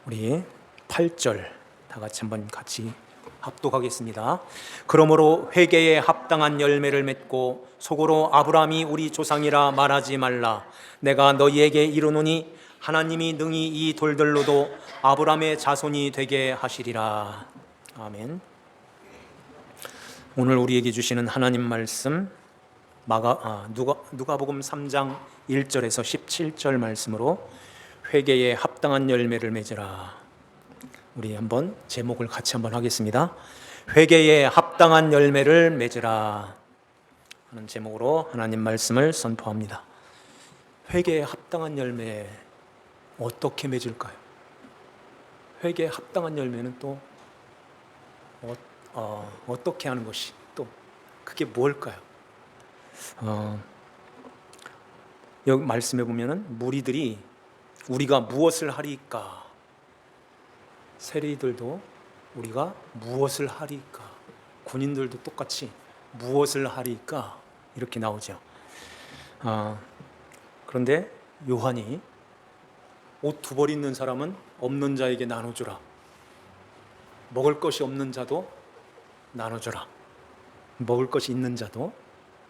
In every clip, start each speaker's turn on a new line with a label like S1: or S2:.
S1: 우리 8절 다 같이 한번 같이 합독하겠습니다. 그러므로 회개에 합당한 열매를 맺고 속으로 아브라함이 우리 조상이라 말하지 말라. 내가 너희에게 이르노니 하나님이 능히 이 돌들로도 아브라함의 자손이 되게 하시리라. 아멘. 오늘 우리에게 주시는 하나님 말씀 누가복음 3장 1절에서 17절 말씀으로 회개에 합당한 열매를 맺으라. 우리 한번 제목을 같이 한번 하겠습니다. 회개에 합당한 열매를 맺으라 하는 제목으로 하나님 말씀을 선포합니다. 회개에 합당한 열매 어떻게 맺을까요? 회개에 합당한 열매는 또 어떻게 하는 것이 또 그게 뭘까요? 여기 말씀해 보면은 무리들이 우리가 무엇을 하리까? 세리들도 우리가 무엇을 하리까? 군인들도 똑같이 무엇을 하리까? 이렇게 나오죠. 그런데 요한이 옷 두 벌 있는 사람은 없는 자에게 나눠주라. 먹을 것이 없는 자도 나눠주라. 먹을 것이 있는 자도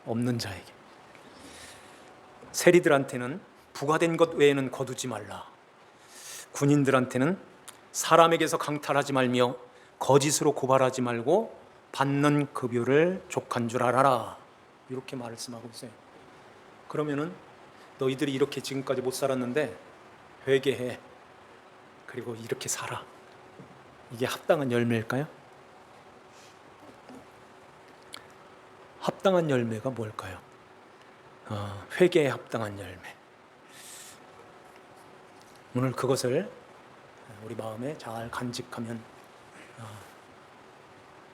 S1: 없는 자에게. 세리들한테는 부과된 것 외에는 거두지 말라. 군인들한테는 사람에게서 강탈하지 말며 거짓으로 고발하지 말고 받는 급여를 족한 줄 알아라. 이렇게 말씀하고 있어요. 그러면은 너희들이 이렇게 지금까지 못 살았는데 회개해. 그리고 이렇게 살아. 이게 합당한 열매일까요? 합당한 열매가 뭘까요? 회개에 합당한 열매. 오늘 그것을 우리 마음에 잘 간직하면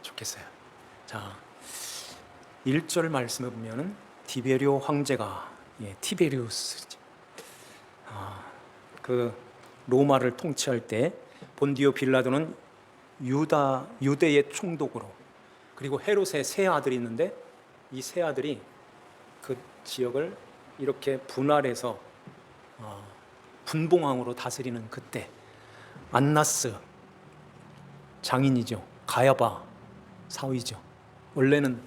S1: 좋겠어요. 자, 1절 말씀에 보면은 디베리오 황제가 티베리우스 그 로마를 통치할 때 본디오 빌라도는 유대의 총독으로, 그리고 헤롯의 세 아들이 있는데 이 세 아들이 그 지역을 이렇게 분할해서 분봉왕으로 다스리는 그때 안나스 장인이죠. 가야바 사위죠. 원래는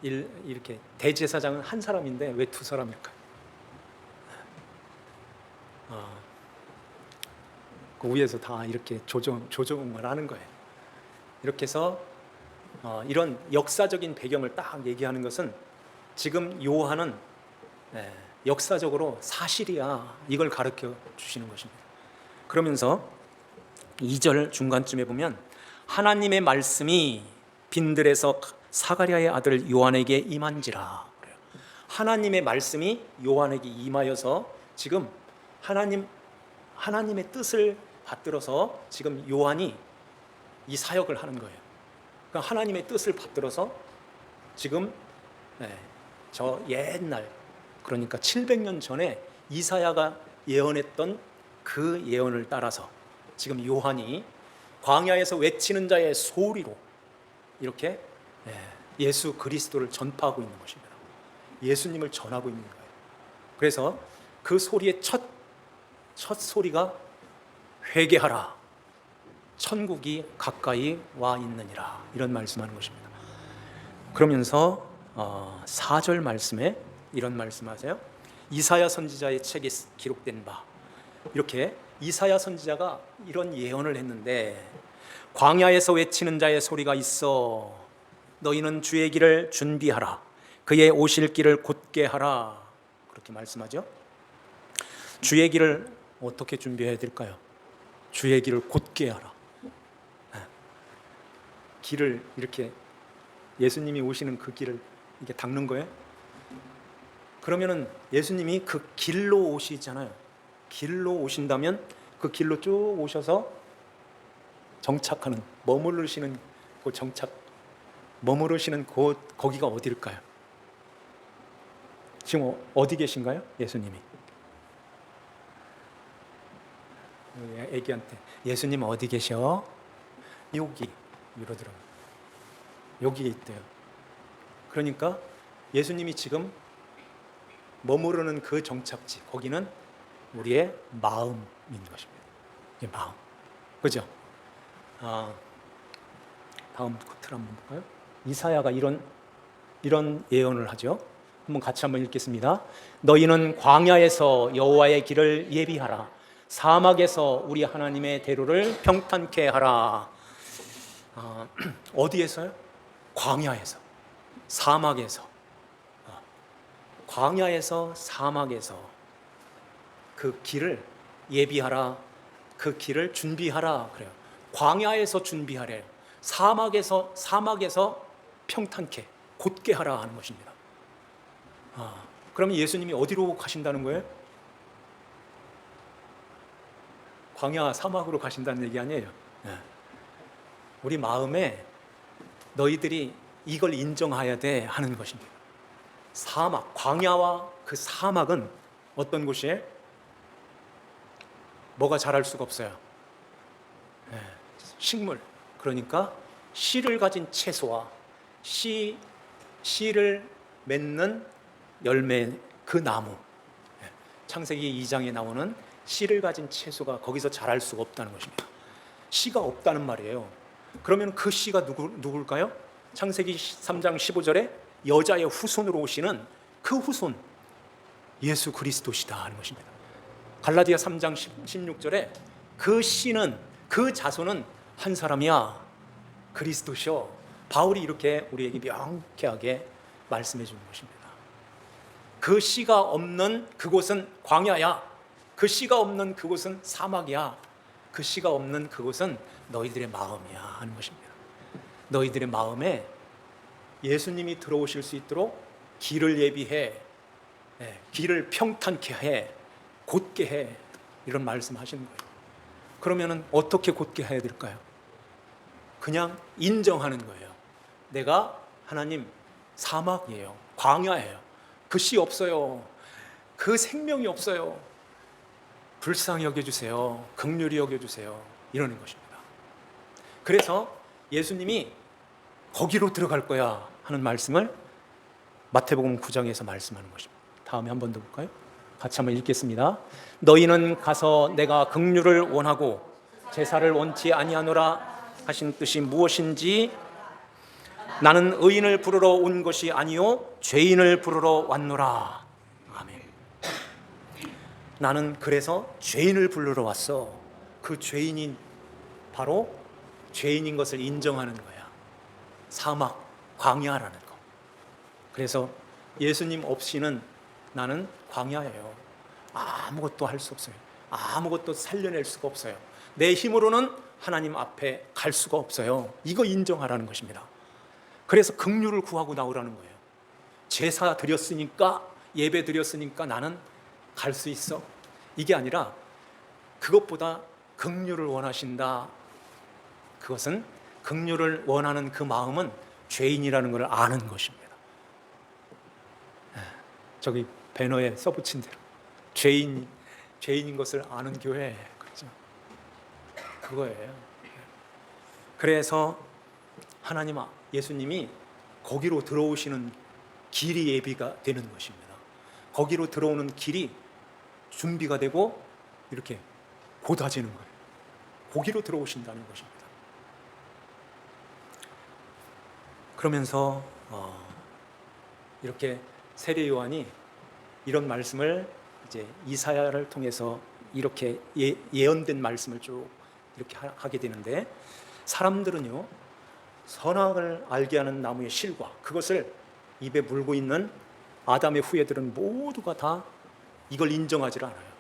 S1: 이렇게 대제사장은 한 사람인데 왜 두 사람일까요? 그 위에서 다 이렇게 조정을 하는 거예요. 이렇게 해서 이런 역사적인 배경을 딱 얘기하는 것은 지금 요한은 역사적으로 사실이야, 이걸 가르쳐 주시는 것입니다. 그러면서 2절 중간쯤에 보면 하나님의 말씀이 빈들에서 사가랴의 아들 요한에게 임한지라. 그래요. 하나님의 말씀이 요한에게 임하여서 지금 하나님의 뜻을 받들어서 지금 요한이 이 사역을 하는 거예요. 그러니까 하나님의 뜻을 받들어서 지금 저 옛날, 그러니까 700년 전에 이사야가 예언했던 그 예언을 따라서 지금 요한이 광야에서 외치는 자의 소리로 이렇게 예수 그리스도를 전파하고 있는 것입니다. 예수님을 전하고 있는 거예요. 그래서 그 소리의 첫 소리가 회개하라, 천국이 가까이 와 있느니라, 이런 말씀하는 것입니다. 그러면서 4절 말씀에 이런 말씀하세요. 이사야 선지자의 책에 기록된 바, 이렇게 이사야 선지자가 이런 예언을 했는데 광야에서 외치는 자의 소리가 있어 너희는 주의 길을 준비하라, 그의 오실 길을 곧게 하라, 그렇게 말씀하죠. 주의 길을 어떻게 준비해야 될까요? 주의 길을 곧게 하라. 길을 이렇게 예수님이 오시는 그 길을 이렇게 닦는 거예요. 그러면은 예수님이 그 길로 오시잖아요. 길로 오신다면 그 길로 쭉 오셔서 정착하는, 머무르시는 거기가 어디일까요? 지금 어디 계신가요? 예수님이 애기한테 예수님 어디 계셔? 여기 이러더라고요. 여기에 있대요. 그러니까 예수님이 지금 머무르는 그 정착지, 거기는 우리의 마음인 것입니다. 마음. 그죠? 다음 코트를 한번 볼까요? 이사야가 이런 예언을 하죠. 한번 같이 한번 읽겠습니다. 너희는 광야에서 여호와의 길을 예비하라. 사막에서 우리 하나님의 대로를 평탄케 하라. 어디에서요? 광야에서, 사막에서, 광야에서, 사막에서 그 길을 예비하라. 그 길을 준비하라 그래요. 광야에서 준비하래요. 사막에서 평탄케, 곧게 하라 하는 것입니다. 그러면 예수님이 어디로 가신다는 거예요? 광야 사막으로 가신다는 얘기 아니에요. 우리 마음에 너희들이 이걸 인정해야 돼 하는 것입니다. 사막, 광야와 그 사막은 어떤 곳이에요? 뭐가 자랄 수가 없어요. 식물, 그러니까 씨를 가진 채소와 씨를 맺는 열매, 그 나무. 창세기 2장에 나오는 씨를 가진 채소가 거기서 자랄 수가 없다는 것입니다. 씨가 없다는 말이에요. 그러면 그 씨가 누굴까요? 창세기 3장 15절에 여자의 후손으로 오시는 그 후손, 예수 그리스도시다 하는 것입니다. 갈라디아 3장 16절에 그 씨는, 그 자손은 한 사람이야, 그리스도시요. 바울이 이렇게 우리에게 명쾌하게 말씀해 주는 것입니다. 그 씨가 없는 그곳은 광야야. 그 씨가 없는 그곳은 사막이야. 그 씨가 없는 그곳은 너희들의 마음이야 하는 것입니다. 너희들의 마음에 예수님이 들어오실 수 있도록 길을 예비해, 길을 평탄케 해, 곧게 해, 이런 말씀하시는 거예요. 그러면은 어떻게 곧게 해야 될까요? 그냥 인정하는 거예요. 내가 하나님 사막이에요, 광야예요. 그 씨 없어요. 그 생명이 없어요. 불쌍히 여겨주세요. 긍휼히 여겨주세요. 이러는 것입니다. 그래서 예수님이 거기로 들어갈 거야 하는 말씀을 마태복음 9장에서 말씀하는 것입니다. 다음에 한 번 더 볼까요? 같이 한번 읽겠습니다. 너희는 가서 내가 긍휼을 원하고 제사를 원치 아니하노라 하신 뜻이 무엇인지, 나는 의인을 부르러 온 것이 아니요 죄인을 부르러 왔노라. 아멘. 나는 그래서 죄인을 부르러 왔어. 그 죄인이 바로 죄인인 것을 인정하는 거야. 사막, 광야라는 거. 그래서 예수님 없이는 나는 광야예요. 아무것도 할 수 없어요. 아무것도 살려낼 수가 없어요. 내 힘으로는 하나님 앞에 갈 수가 없어요. 이거 인정하라는 것입니다. 그래서 긍휼을 구하고 나오라는 거예요. 제사 드렸으니까, 예배 드렸으니까 나는 갈 수 있어. 이게 아니라 그것보다 긍휼을 원하신다. 그것은 긍휼을 원하는 그 마음은 죄인이라는 걸 아는 것입니다. 저기 배너에 써붙인 대로 죄인인 것을 아는 교회, 그렇죠? 그거예요. 그래서 하나님, 예수님이 거기로 들어오시는 길이 예비가 되는 것입니다. 거기로 들어오는 길이 준비가 되고 이렇게 곧아지는 거예요. 거기로 들어오신다는 것입니다. 그러면서 이렇게 세례 요한이 이런 말씀을 이제 이사야를 통해서 이렇게 예언된 말씀을 쭉 이렇게 하게 되는데, 사람들은요, 선악을 알게 하는 나무의 실과 그것을 입에 물고 있는 아담의 후예들은 모두가 다 이걸 인정하지 않아요.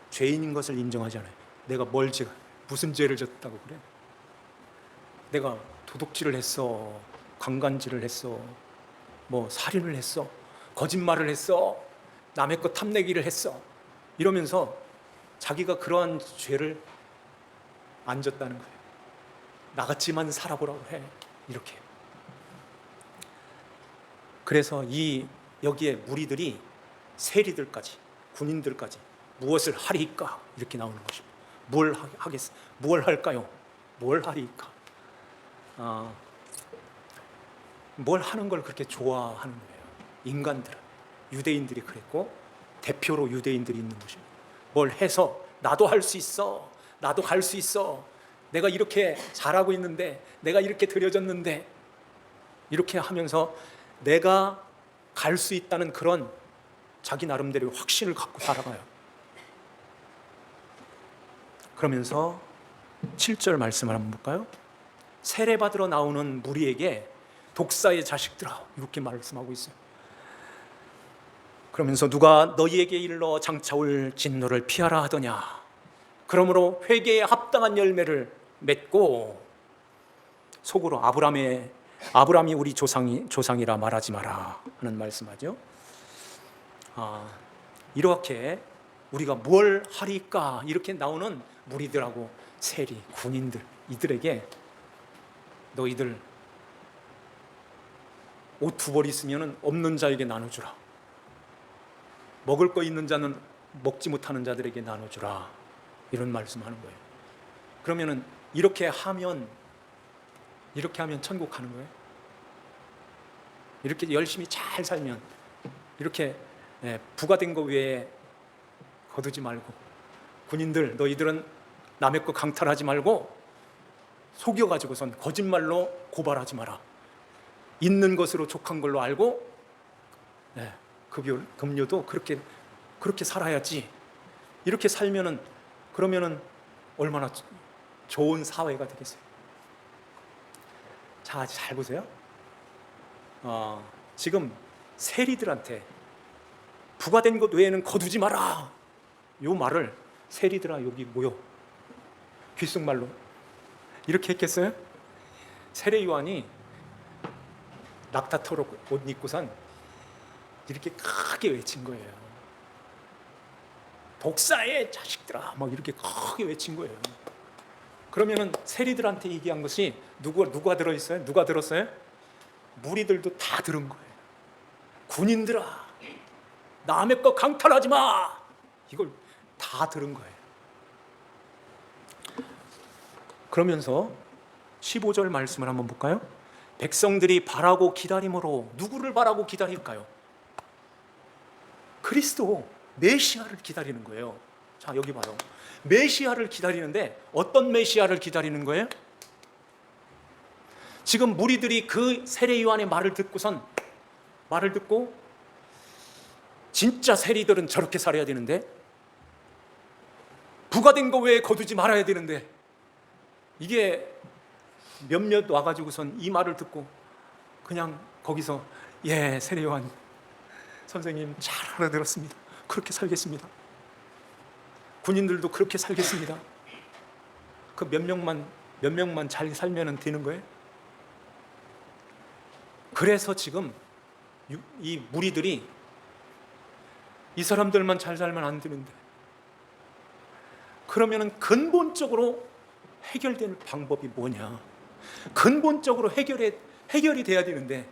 S1: 죄인인 것을 인정하지 않아요. 내가 무슨 죄를 졌다고 그래? 내가 도둑질을 했어, 강간질을 했어, 뭐 살인을 했어, 거짓말을 했어, 남의 것 탐내기를 했어, 이러면서 자기가 그러한 죄를 안 졌다는 거예요. 나같이만 살아보라고 해, 이렇게. 그래서 여기에 무리들이 세리들까지, 군인들까지 무엇을 하리까 이렇게 나오는 것입니다. 뭘 할까요? 뭘 하리까? 뭘 하는 걸 그렇게 좋아하는 거예요. 인간들은, 유대인들이 그랬고 대표로 유대인들이 있는 것입니다. 뭘 해서 나도 할 수 있어, 나도 갈 수 있어. 내가 이렇게 잘하고 있는데, 내가 이렇게 드려졌는데, 이렇게 하면서 내가 갈 수 있다는 그런 자기 나름대로의 확신을 갖고 살아가요. 그러면서 7절 말씀을 한번 볼까요? 세례받으러 나오는 무리에게 독사의 자식들아, 이렇게 말씀하고 있어요. 그러면서 누가 너희에게 일러 장차 올 진노를 피하라 하더냐. 그러므로 회개에 합당한 열매를 맺고 속으로 아브라함이 우리 조상이라 말하지 마라 하는 말씀하죠. 이렇게 우리가 뭘 하리까 이렇게 나오는 무리들하고 세리, 군인들, 이들에게 너희들 옷 2벌 있으면 없는 자에게 나눠주라. 먹을 거 있는 자는 먹지 못하는 자들에게 나눠주라. 이런 말씀하는 거예요. 그러면은 이렇게 하면 천국 가는 거예요. 이렇게 열심히 잘 살면, 이렇게 부가 된 거 외에 거두지 말고, 군인들 너희들은 남의 거 강탈하지 말고 속여가지고선 거짓말로 고발하지 마라. 있는 것으로 족한 걸로 알고 급료도 그렇게 살아야지. 이렇게 살면은, 그러면은 얼마나 좋은 사회가 되겠어요. 자, 잘 보세요. 지금 세리들한테 부가 된 것 외에는 거두지 마라, 요 말을 세리들아 여기 모여 귓속말로 이렇게 했겠어요? 세례 요한이 낙타털 옷 입고선 이렇게 크게 외친 거예요. 독사의 자식들아, 막 이렇게 크게 외친 거예요. 그러면은 세리들한테 얘기한 것이 누가 들어있어요? 누가 들었어요? 무리들도 다 들은 거예요. 군인들아, 남의 거 강탈하지 마, 이걸 다 들은 거예요. 그러면서 15절 말씀을 한번 볼까요? 백성들이 바라고 기다림으로, 누구를 바라고 기다릴까요? 그리스도 메시아를 기다리는 거예요. 자, 여기 봐요. 메시아를 기다리는데 어떤 메시아를 기다리는 거예요? 지금 무리들이 그 세례 요한의 말을 듣고 진짜 세리들은 저렇게 살아야 되는데, 부가 된 거 외에 거두지 말아야 되는데, 이게 몇몇 와가지고선 이 말을 듣고 그냥 거기서 세례 요한 선생님 잘 알아들었습니다, 그렇게 살겠습니다, 군인들도 그렇게 살겠습니다. 그 몇 명만 잘 살면 되는 거예요. 그래서 지금 이 무리들이 이 사람들만 잘 살면 안 되는데, 그러면은 근본적으로 해결될 방법이 뭐냐? 근본적으로 해결이 돼야 되는데,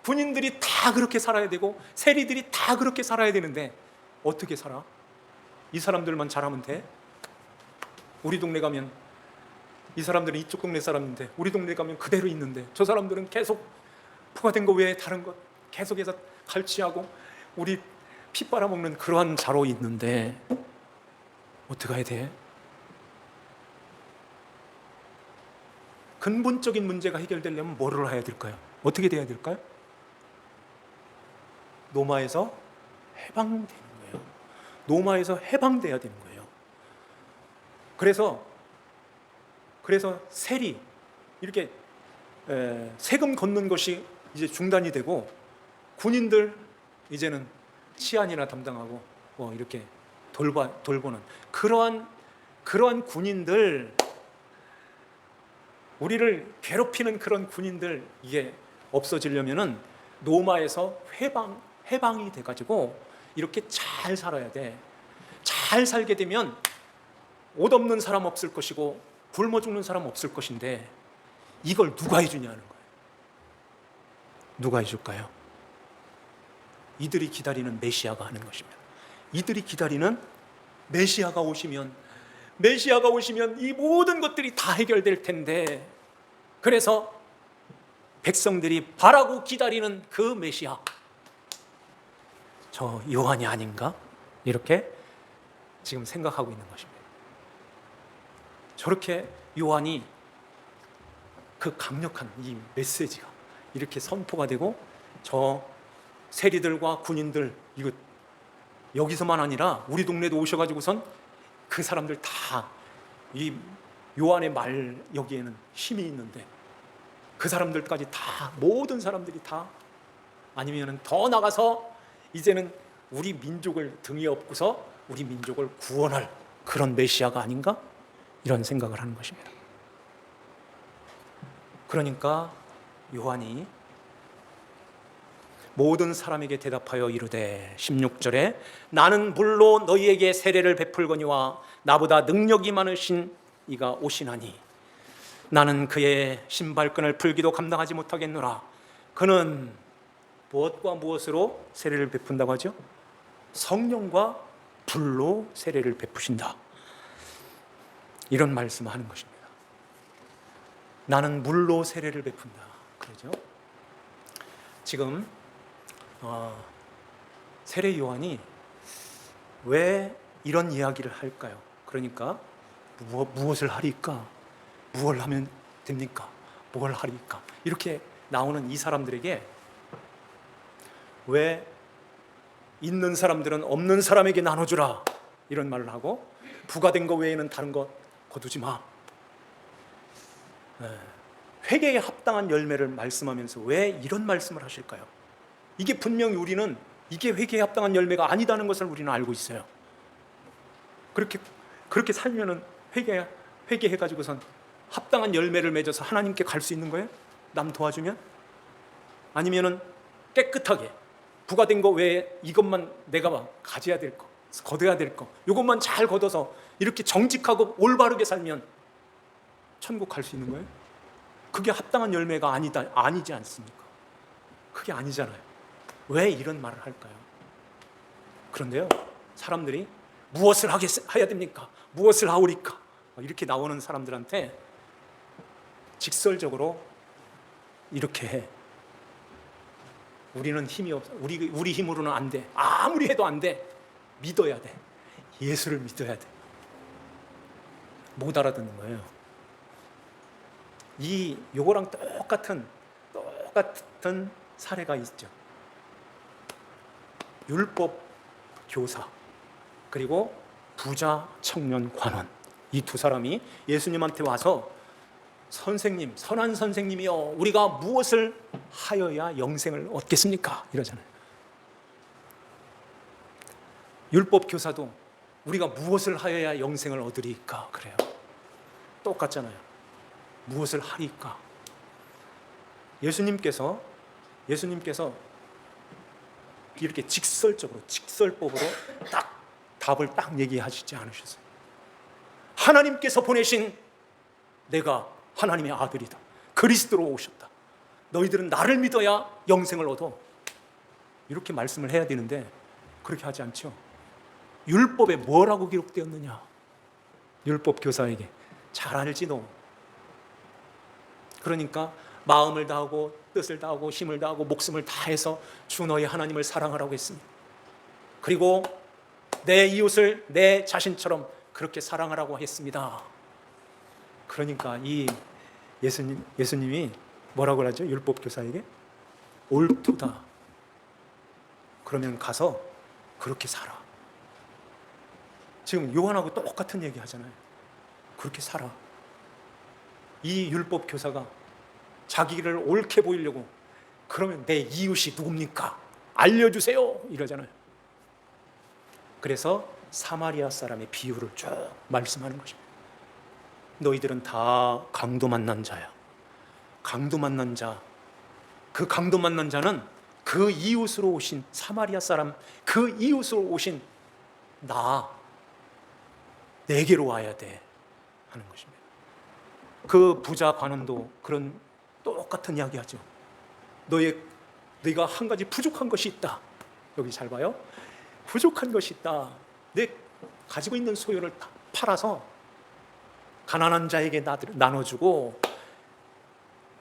S1: 군인들이 다 그렇게 살아야 되고 세리들이 다 그렇게 살아야 되는데 어떻게 살아? 이 사람들만 잘하면 돼? 우리 동네 가면 이 사람들은 이쪽 동네 사람인데 우리 동네 가면 그대로 있는데, 저 사람들은 계속 부가 된 거 외에 다른 것 계속해서 갈취하고 우리 피 빨아먹는 그러한 자로 있는데 어떻게 해야 돼? 근본적인 문제가 해결되려면 뭐를 해야 될까요? 어떻게 돼야 될까요? 노마에서 해방되는 거예요. 노마에서 해방돼야 되는 거예요. 그래서 세리, 이렇게 세금 걷는 것이 이제 중단이 되고, 군인들 이제는 치안이나 담당하고 이렇게 돌보는 그러한 군인들, 우리를 괴롭히는 그런 군인들, 이게 없어지려면은 노마에서 해방이 돼가지고 이렇게 잘 살아야 돼. 잘 살게 되면 옷 없는 사람 없을 것이고 굶어 죽는 사람 없을 것인데, 이걸 누가 해주냐는 거예요. 누가 해줄까요? 이들이 기다리는 메시아가 하는 것입니다. 이들이 기다리는 메시아가 오시면 이 모든 것들이 다 해결될 텐데, 그래서 백성들이 바라고 기다리는 그 메시아, 저 요한이 아닌가? 이렇게 지금 생각하고 있는 것입니다. 저렇게 요한이 그 강력한 이 메시지가 이렇게 선포가 되고 저 세리들과 군인들 이거 여기서만 아니라 우리 동네도 오셔가지고선 그 사람들 다 이 요한의 말 여기에는 힘이 있는데 그 사람들까지 다 모든 사람들이 다 아니면은 더 나가서 이제는 우리 민족을 등에 업고서 우리 민족을 구원할 그런 메시아가 아닌가 이런 생각을 하는 것입니다. 그러니까 요한이 모든 사람에게 대답하여 이르되 16절에 나는 물로 너희에게 세례를 베풀거니와 나보다 능력이 많으신 이가 오시나니 나는 그의 신발끈을 풀기도 감당하지 못하겠노라. 그는 무엇과 무엇으로 세례를 베푼다고 하죠? 성령과 불로 세례를 베푸신다. 이런 말씀을 하는 것입니다. 나는 물로 세례를 베푼다. 그러죠? 지금 세례 요한이 왜 이런 이야기를 할까요? 그러니까 무엇을 하리까? 무엇을 하면 됩니까? 뭘 하리까? 이렇게 나오는 이 사람들에게 왜 있는 사람들은 없는 사람에게 나눠주라 이런 말을 하고 부과된 거 외에는 다른 거 거두지 마. 회개에 합당한 열매를 말씀하면서 왜 이런 말씀을 하실까요? 이게 분명히 우리는 이게 회개에 합당한 열매가 아니다는 것을 우리는 알고 있어요. 그렇게 살면은 회개해가지고선 합당한 열매를 맺어서 하나님께 갈 수 있는 거예요? 남 도와주면? 아니면은 깨끗하게 부과된 거 외에 이것만 내가 가져야 될 거, 거둬야 될 거, 이것만 잘 걷어서 이렇게 정직하고 올바르게 살면 천국 갈 수 있는 거예요? 그게 합당한 열매가 아니지 않습니까? 그게 아니잖아요. 왜 이런 말을 할까요? 그런데요, 사람들이 무엇을 해야 됩니까? 무엇을 하오리까? 이렇게 나오는 사람들한테 직설적으로 이렇게 해. 우리는 힘이 없어. 우리 힘으로는 안 돼. 아무리 해도 안 돼. 믿어야 돼. 예수를 믿어야 돼. 못 알아듣는 거예요. 요거랑 똑같은 사례가 있죠. 율법 교사 그리고 부자 청년 관원, 이 두 사람이 예수님한테 와서 선생님, 선한 선생님이여, 우리가 무엇을 하여야 영생을 얻겠습니까? 이러잖아요. 율법 교사도 우리가 무엇을 하여야 영생을 얻으리까? 그래요. 똑같잖아요. 무엇을 하리까? 예수님께서 이렇게 직설법으로 딱 답을 딱 얘기하시지 않으셨어요. 하나님께서 보내신 내가 하나님의 아들이다. 그리스도로 오셨다. 너희들은 나를 믿어야 영생을 얻어. 이렇게 말씀을 해야 되는데 그렇게 하지 않죠. 율법에 뭐라고 기록되었느냐? 율법 교사에게 잘 알지 너. 그러니까 마음을 다하고 뜻을 다하고 힘을 다하고 목숨을 다해서 주 너희 하나님을 사랑하라고 했습니다. 그리고 내 이웃을 내 자신처럼 그렇게 사랑하라고 했습니다. 그러니까 이 예수님이 뭐라고 하죠? 율법 교사에게 옳도다. 그러면 가서 그렇게 살아. 지금 요한하고 똑같은 얘기 하잖아요. 그렇게 살아. 이 율법 교사가 자기를 옳게 보이려고 그러면 내 이웃이 누굽니까? 알려주세요 이러잖아요. 그래서 사마리아 사람의 비유를 쭉 말씀하는 것입니다. 너희들은 다 강도 만난 자야. 강도 만난 자. 그 강도 만난 자는 그 이웃으로 오신 사마리아 사람, 그 이웃으로 오신 내게로 와야 돼 하는 것입니다. 그 부자 관원도 그런 똑같은 이야기 하죠. 너희가 한 가지 부족한 것이 있다. 여기 잘 봐요. 부족한 것이 있다. 내 가지고 있는 소유를 다 팔아서 가난한 자에게 나눠주고,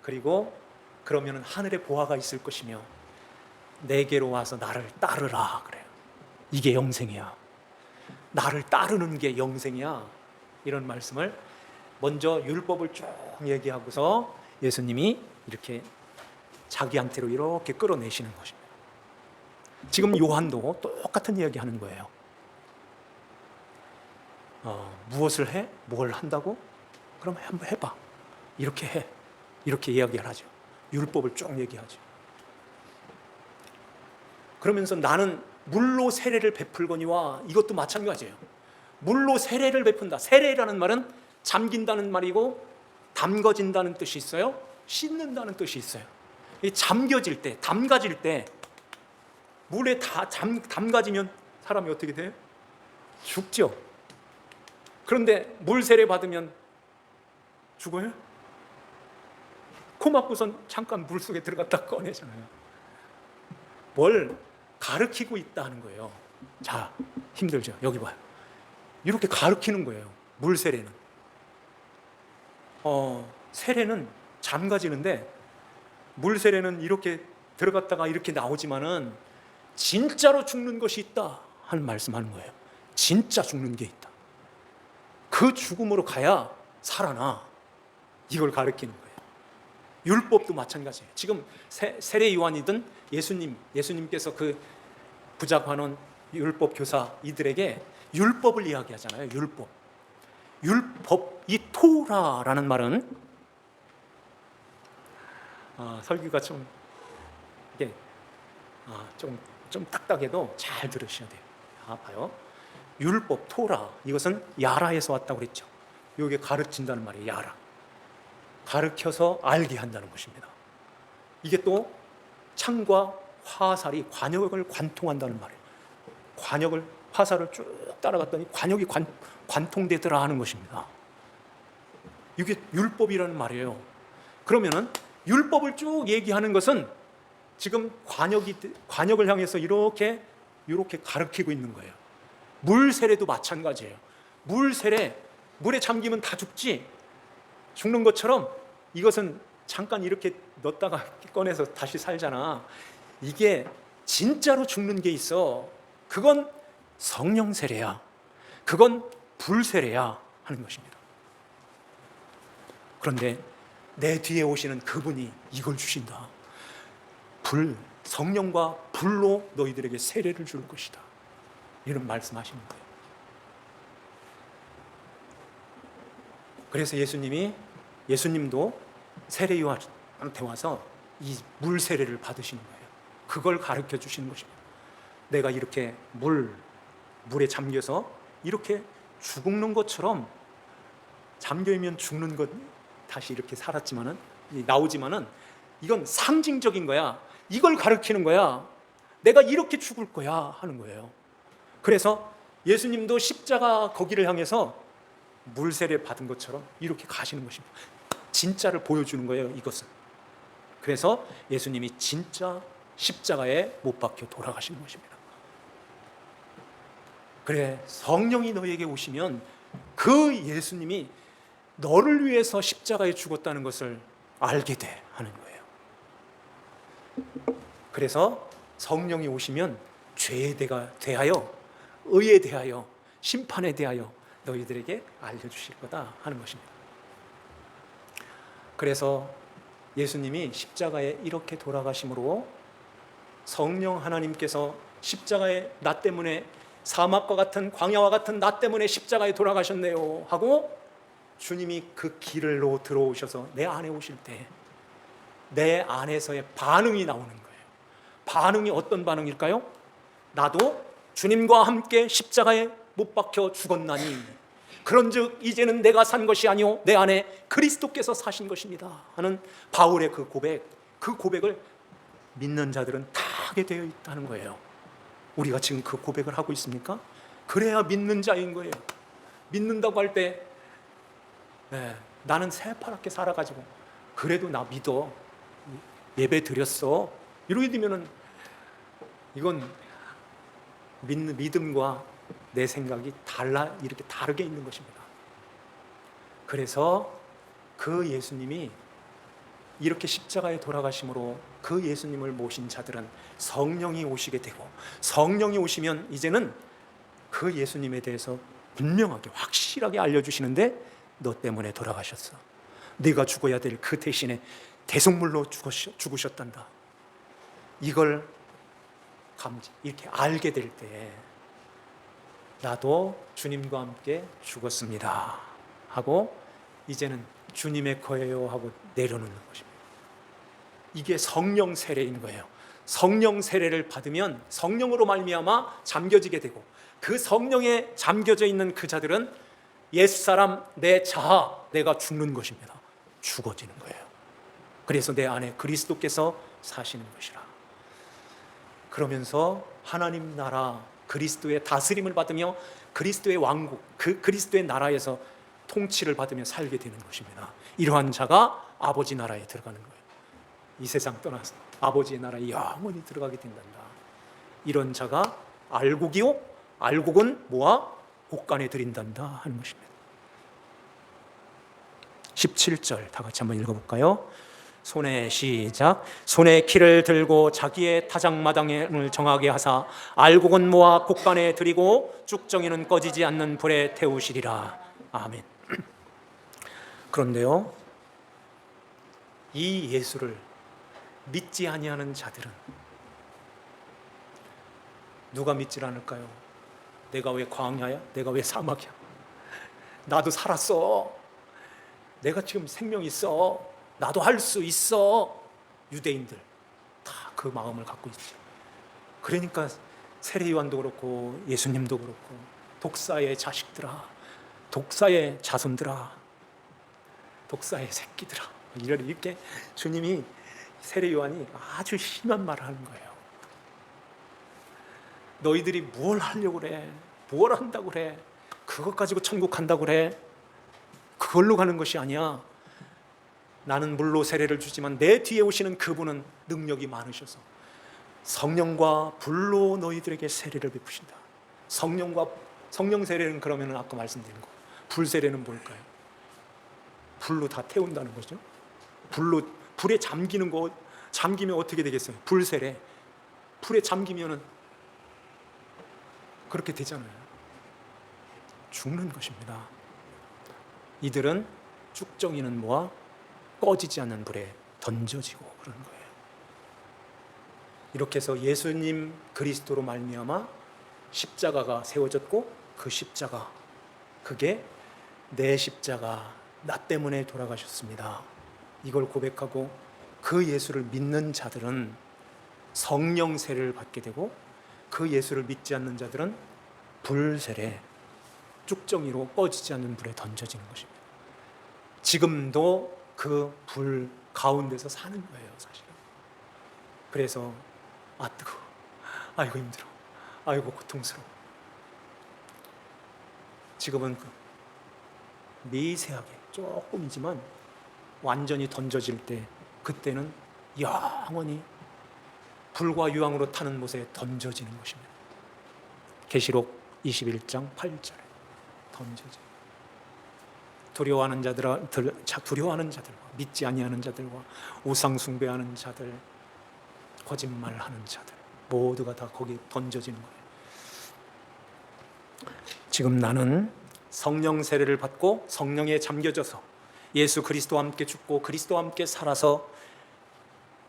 S1: 그리고 그러면 하늘에 보화가 있을 것이며 내게로 와서 나를 따르라 그래요. 이게 영생이야. 나를 따르는 게 영생이야. 이런 말씀을 먼저 율법을 쭉 얘기하고서 예수님이 이렇게 자기한테로 이렇게 끌어내시는 것입니다. 지금 요한도 똑같은 이야기 하는 거예요. 무엇을 해? 뭘 한다고? 그럼 한번 해봐. 이렇게 해. 이렇게 이야기를 하죠. 율법을 쭉 얘기하죠. 그러면서 나는 물로 세례를 베풀거니와, 이것도 마찬가지예요. 물로 세례를 베푼다. 세례라는 말은 잠긴다는 말이고 담궈진다는 뜻이 있어요. 씻는다는 뜻이 있어요. 이 잠겨질 때, 담가질 때, 물에 다 담가지면 사람이 어떻게 돼요? 죽죠. 그런데 물 세례 받으면 죽어요? 코 막고선 잠깐 물 속에 들어갔다 꺼내잖아요. 뭘 가르치고 있다는 거예요. 자, 힘들죠? 여기 봐요. 이렇게 가르치는 거예요. 물 세례는. 세례는 잠가지는데 물 세례는 이렇게 들어갔다가 이렇게 나오지만은 진짜로 죽는 것이 있다 하는 말씀하는 거예요. 진짜 죽는 게 있다. 그 죽음으로 가야 살아나. 이걸 가르치는 거예요. 율법도 마찬가지예요. 지금 세례 요한이든 예수님께서 그 부자관원 율법 교사 이들에게 율법을 이야기하잖아요. 율법, 이 토라라는 말은 설교가 좀 이게 좀 딱딱해도 잘 들으셔야 돼요. 봐요. 율법, 토라, 이것은 야라에서 왔다고 그랬죠. 이게 가르친다는 말이에요. 야라. 가르쳐서 알게 한다는 것입니다. 이게 또 창과 화살이 관역을 관통한다는 말이에요. 화살을 쭉 따라갔더니 관역이 관통되더라 하는 것입니다. 이게 율법이라는 말이에요. 그러면은 율법을 쭉 얘기하는 것은 지금 관역을 향해서 이렇게 가르치고 있는 거예요. 물 세례도 마찬가지예요. 물 세례, 물에 잠기면 다 죽는 것처럼 이것은 잠깐 이렇게 넣었다가 꺼내서 다시 살잖아. 이게 진짜로 죽는 게 있어. 그건 성령 세례야. 그건 불 세례야 하는 것입니다. 그런데 내 뒤에 오시는 그분이 이걸 주신다. 성령과 불로 너희들에게 세례를 줄 것이다. 이런 말씀하시는 거예요. 그래서 예수님도 세례 요한한테 와서 이 물 세례를 받으시는 거예요. 그걸 가르쳐 주시는 것입니다. 내가 이렇게 물에 잠겨서 이렇게 죽는 것처럼 잠겨있으면 죽는 것 다시 이렇게 살았지만은 나오지만은 이건 상징적인 거야. 이걸 가르치는 거야. 내가 이렇게 죽을 거야 하는 거예요. 그래서 예수님도 십자가 거기를 향해서 물세례 받은 것처럼 이렇게 가시는 것입니다. 진짜를 보여주는 거예요, 이것은. 그래서 예수님이 진짜 십자가에 못 박혀 돌아가시는 것입니다. 그래, 성령이 너에게 오시면 그 예수님이 너를 위해서 십자가에 죽었다는 것을 알게 돼 하는 거예요. 그래서 성령이 오시면 죄에 대하여, 의에 대하여, 심판에 대하여 너희들에게 알려주실 거다 하는 것입니다. 그래서 예수님이 십자가에 이렇게 돌아가심으로 성령 하나님께서 십자가에 나 때문에, 사막과 같은 광야와 같은 나 때문에 십자가에 돌아가셨네요 하고 주님이 그 길로 들어오셔서 내 안에 오실 때 내 안에서의 반응이 나오는 거예요. 반응이 어떤 반응일까요? 나도 주님과 함께 십자가에 못 박혀 죽었나니 그런즉 이제는 내가 산 것이 아니오 내 안에 그리스도께서 사신 것입니다 하는 바울의 그 고백을 믿는 자들은 다 하게 되어 있다는 거예요. 우리가 지금 그 고백을 하고 있습니까? 그래야 믿는 자인 거예요. 믿는다고 할 때 나는 새파랗게 살아가지고 그래도 나 믿어, 예배 드렸어, 이러게 되면은 이건 믿음과 내 생각이 이렇게 다르게 있는 것입니다. 그래서 그 예수님이 이렇게 십자가에 돌아가심으로 그 예수님을 모신 자들은 성령이 오시게 되고, 성령이 오시면 이제는 그 예수님에 대해서 분명하게 확실하게 알려주시는데 너 때문에 돌아가셨어. 네가 죽어야 될 그 대신에 대속물로 죽으셨단다. 이걸 이렇게 알게 될 때 나도 주님과 함께 죽었습니다 하고 이제는 주님의 거예요 하고 내려놓는 것입니다. 이게 성령 세례인 거예요. 성령 세례를 받으면 성령으로 말미암아 잠겨지게 되고, 그 성령에 잠겨져 있는 그 자들은 옛사람 내 자아, 내가 죽는 것입니다. 죽어지는 거예요. 그래서 내 안에 그리스도께서 사시는 것이라. 그러면서 하나님 나라, 그리스도의 다스림을 받으며 그리스도의 왕국, 그 그리스도의 나라에서 통치를 받으며 살게 되는 것입니다. 이러한 자가 아버지 나라에 들어가는 거예요. 이 세상 떠나서 아버지의 나라에 영원히 들어가게 된단다. 이런 자가 알곡이요, 알곡은 뭐와 곡간에 들인단다 하는 것입니다. 17절 다 같이 한번 읽어볼까요? 손에 시작. 손에 키를 들고 자기의 타작마당을 정하게 하사 알곡은 모아 곡간에 들이고 쭉정이는 꺼지지 않는 불에 태우시리라. 아멘. 그런데요, 이 예수를 믿지 아니하는 자들은 누가 믿질 않을까요? 내가 왜 광야야? 내가 왜 사막이야? 나도 살았어. 내가 지금 생명 있어. 나도 할 수 있어. 유대인들 다 그 마음을 갖고 있죠. 그러니까 세례요한도 그렇고 예수님도 그렇고 독사의 자식들아, 독사의 자손들아, 독사의 새끼들아, 이렇게 주님이 세례요한이 아주 심한 말을 하는 거예요. 너희들이 뭘 하려고 그래? 뭘 한다고 그래? 그것 가지고 천국 간다고 그래? 그걸로 가는 것이 아니야. 나는 물로 세례를 주지만 내 뒤에 오시는 그분은 능력이 많으셔서 성령과 불로 너희들에게 세례를 베푸신다. 성령 세례는 그러면 아까 말씀드린 거, 불 세례는 뭘까요? 불로 다 태운다는 거죠. 불에 잠기는 거, 잠기면 어떻게 되겠어요? 불 세례. 불에 잠기면은 그렇게 되잖아요. 죽는 것입니다. 이들은 쭉정이는 뭐와 꺼지지 않는 불에 던져지고 그런 거예요. 이렇게 해서 예수님 그리스도로 말미암아 십자가가 세워졌고, 그 십자가, 그게 내 십자가, 나 때문에 돌아가셨습니다. 이걸 고백하고 그 예수를 믿는 자들은 성령 세례를 받게 되고, 그 예수를 믿지 않는 자들은 불 세례, 쭉정이로 꺼지지 않는 불에 던져지는 것입니다. 지금도 그 불 가운데서 사는 거예요, 사실은. 그래서 아 뜨거워, 아이고 힘들어, 아이고 고통스러워. 지금은 미세하게 조금이지만 완전히 던져질 때, 그때는 영원히 불과 유황으로 타는 못에 던져지는 것입니다. 계시록 21장 8절에 던져져. 두려워하는 자들과 믿지 아니하는 자들과 우상 숭배하는 자들, 거짓말하는 자들 모두가 다 거기에 던져지는 거예요. 지금 나는 성령 세례를 받고 성령에 잠겨져서 예수 그리스도와 함께 죽고 그리스도와 함께 살아서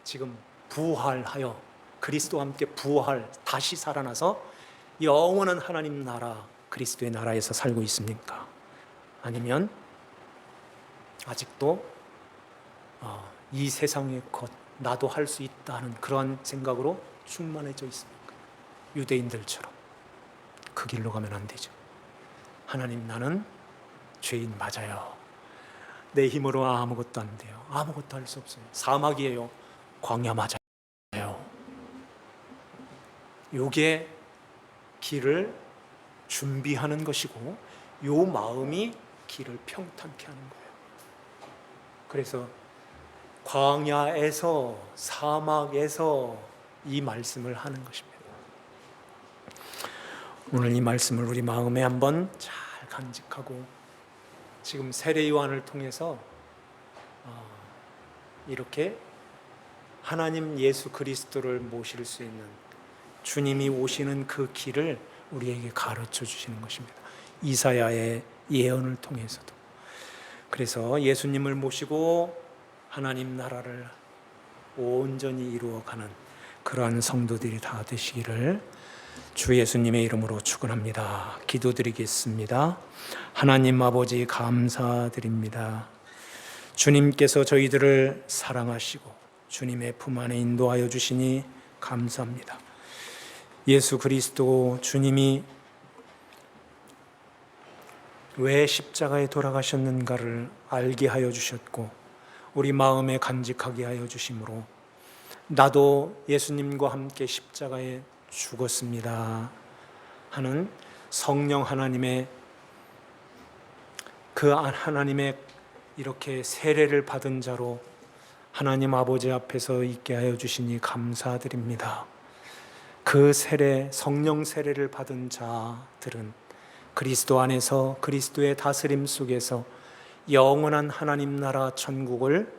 S1: 지금 부활하여 그리스도와 함께 다시 살아나서 영원한 하나님 나라, 그리스도의 나라에서 살고 있습니까? 아니면 아직도 이 세상의 것, 나도 할 수 있다는 그러한 생각으로 충만해져 있습니까? 유대인들처럼. 그 길로 가면 안 되죠. 하나님, 나는 죄인 맞아요. 내 힘으로 아무것도 안 돼요. 아무것도 할 수 없어요. 사막이에요. 광야 맞아요. 요게 길을 준비하는 것이고, 요 마음이 길을 평탄케 하는 거예요. 그래서 광야에서, 사막에서 이 말씀을 하는 것입니다. 오늘 이 말씀을 우리 마음에 한번 잘 간직하고, 지금 세례 요한을 통해서 이렇게 하나님 예수 그리스도를 모실 수 있는, 주님이 오시는 그 길을 우리에게 가르쳐 주시는 것입니다. 이사야의 예언을 통해서도 그래서 예수님을 모시고 하나님 나라를 온전히 이루어가는 그러한 성도들이 다 되시기를 주 예수님의 이름으로 축원합니다. 기도드리겠습니다. 하나님 아버지 감사드립니다. 주님께서 저희들을 사랑하시고 주님의 품 안에 인도하여 주시니 감사합니다. 예수 그리스도 주님이 왜 십자가에 돌아가셨는가를 알게 하여 주셨고 우리 마음에 간직하게 하여 주심으로 나도 예수님과 함께 십자가에 죽었습니다 하는 성령 하나님의 그 하나님의 이렇게 세례를 받은 자로 하나님 아버지 앞에서 있게 하여 주시니 감사드립니다. 그 세례, 성령 세례를 받은 자들은 그리스도 안에서 그리스도의 다스림 속에서 영원한 하나님 나라 천국을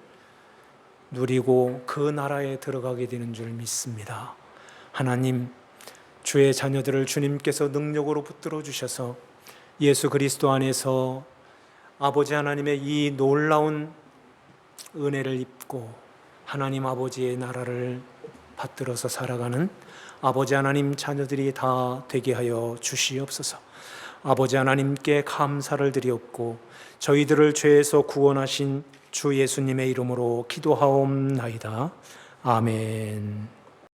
S1: 누리고 그 나라에 들어가게 되는 줄 믿습니다. 하나님, 주의 자녀들을 주님께서 능력으로 붙들어 주셔서 예수 그리스도 안에서 아버지 하나님의 이 놀라운 은혜를 입고 하나님 아버지의 나라를 받들어서 살아가는 아버지 하나님 자녀들이 다 되게 하여 주시옵소서. 아버지 하나님께 감사를 드리옵고 저희들을 죄에서 구원하신 주 예수님의 이름으로 기도하옵나이다. 아멘.